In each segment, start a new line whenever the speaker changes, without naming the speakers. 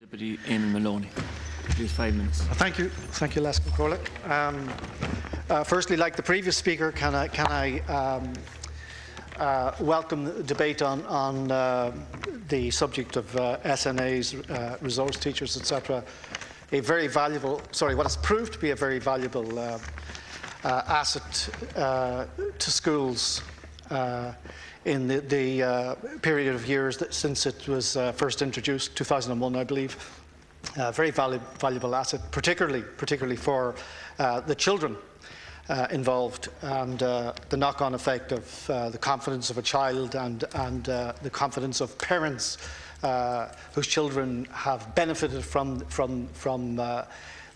Deputy Eamonn Maloney. Please, 5 minutes.
Thank you, Leslie McCorley. Firstly, like the previous speaker, can I welcome the debate on the subject of SNAs, resource teachers, etc. A very valuable, what has proved to be a very valuable asset to schools in the period of years since it was first introduced, 2001, I believe. Very valuable asset, particularly for the children involved, and the knock-on effect of the confidence of a child and the confidence of parents whose children have benefited from the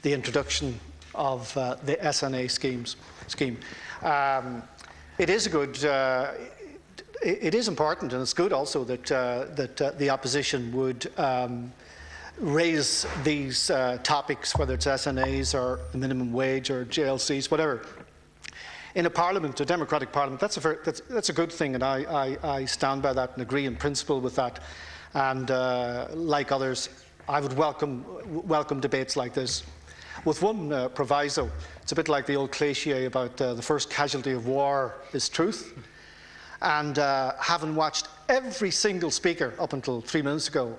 introduction of the SNA scheme. It is a good. It is important, and it's good also that the opposition would raise these topics, whether it's SNAs or the minimum wage or JLCs, whatever, in a parliament, a democratic parliament. That's a good thing, and I stand by that and agree in principle with that. And like others, I would welcome debates like this, with one proviso. It's a bit like the old cliché about the first casualty of war is truth. And having watched every single speaker up until 3 minutes ago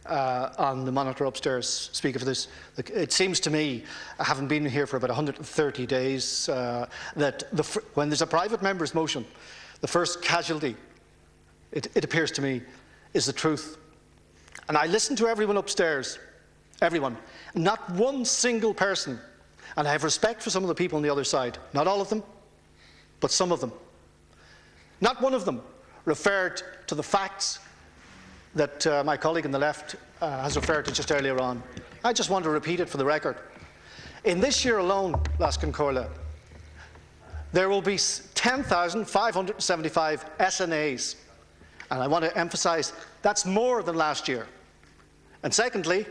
on the monitor upstairs speak of this, it seems to me, having been here for about 130 days, that when there's a private member's motion, the first casualty, it appears to me, is the truth. And I listened to everyone upstairs, everyone, not one single person, and I have respect for some of the people on the other side, not all of them, but some of them. Not one of them referred to the facts that my colleague on the left has referred to just earlier on. I just want to repeat it for the record. In this year alone, Laskin Corla, there will be 10,575 SNAs. And I want to emphasise that's more than last year. And secondly,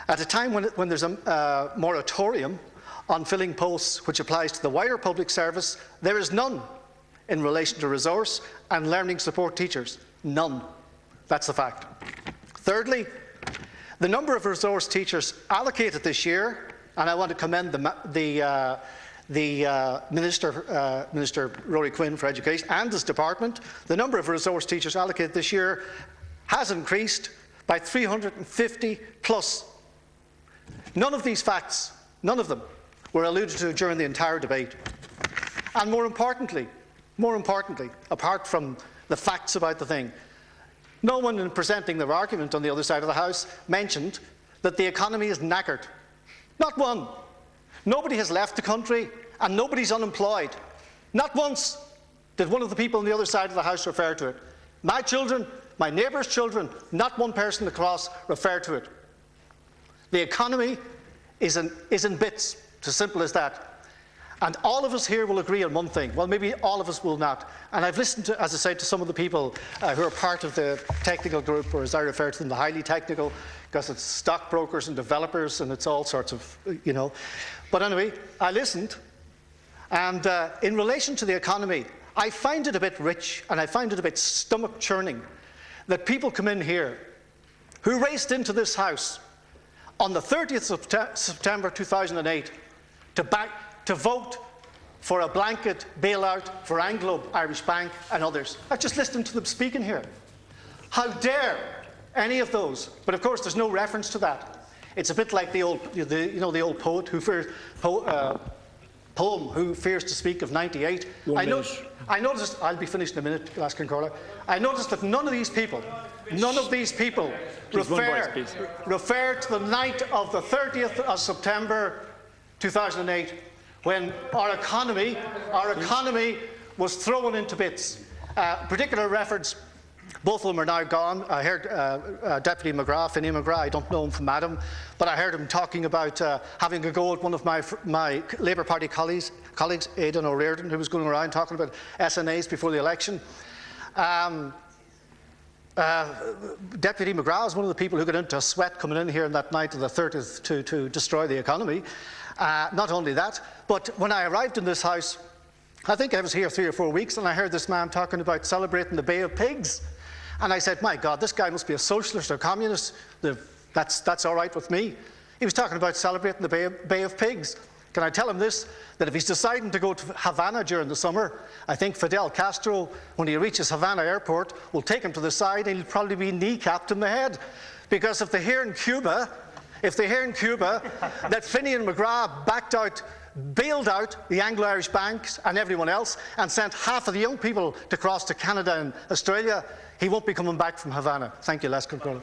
at a time when there's a moratorium on filling posts which applies to the wider public service, there is none in relation to resource and learning support teachers. None. That's the fact. Thirdly, the number of resource teachers allocated this year, and I want to commend the Minister Rory Quinn for Education and his department. The number of resource teachers allocated this year has increased by 350 plus. None of these facts, none of them, were alluded to during the entire debate. And more importantly, apart from the facts about the thing, no one in presenting their argument on the other side of the House mentioned that the economy is knackered. Not one. Nobody has left the country and nobody's unemployed. Not once did one of the people on the other side of the House refer to it. My children, my neighbours' children, not one person across referred to it. The economy is in bits. It's as simple as that. And all of us here will agree on one thing. Well, maybe all of us will not. And I've listened to, as I said, to some of the people who are part of the technical group, or as I refer to them, the highly technical, because it's stockbrokers and developers and it's all sorts of, But anyway, I listened. And in relation to the economy, I find it a bit rich and I find it a bit stomach churning that people come in here who raced into this House on the 30th of September 2008 to vote for a blanket bailout for Anglo-Irish Bank and others. I've just listened to them speaking here. How dare any of those? But of course, there's no reference to that. It's a bit like the old poet poem who fears to speak of '98. I noticed. I'll be finished in a minute, Laskin Corla. I noticed that none of these people refer to the night of the 30th of September 2008. When our economy was thrown into bits. Particular reference, both of them are now gone. I heard Deputy McGrath, Finney McGrath, I don't know him from Adam, but I heard him talking about having a go at one of my Labour Party colleagues, Aidan O'Riordan, who was going around talking about SNAs before the election. Deputy McGrath is one of the people who got into a sweat coming in here on that night of the 30th to destroy the economy. Not only that, but when I arrived in this House, I think I was here 3 or 4 weeks, and I heard this man talking about celebrating the Bay of Pigs. And I said, my God, this guy must be a socialist or communist. The That's all right with me. He was talking about celebrating the Bay of Pigs. Can I tell him this? That if he's deciding to go to Havana during the summer, I think Fidel Castro, when he reaches Havana airport, will take him to the side and he'll probably be kneecapped in the head. Because if they hear in Cuba that Finney and McGrath bailed out the Anglo-Irish banks and everyone else and sent half of the young people to cross to Canada and Australia, he won't be coming back from Havana. Thank you, Les Controller.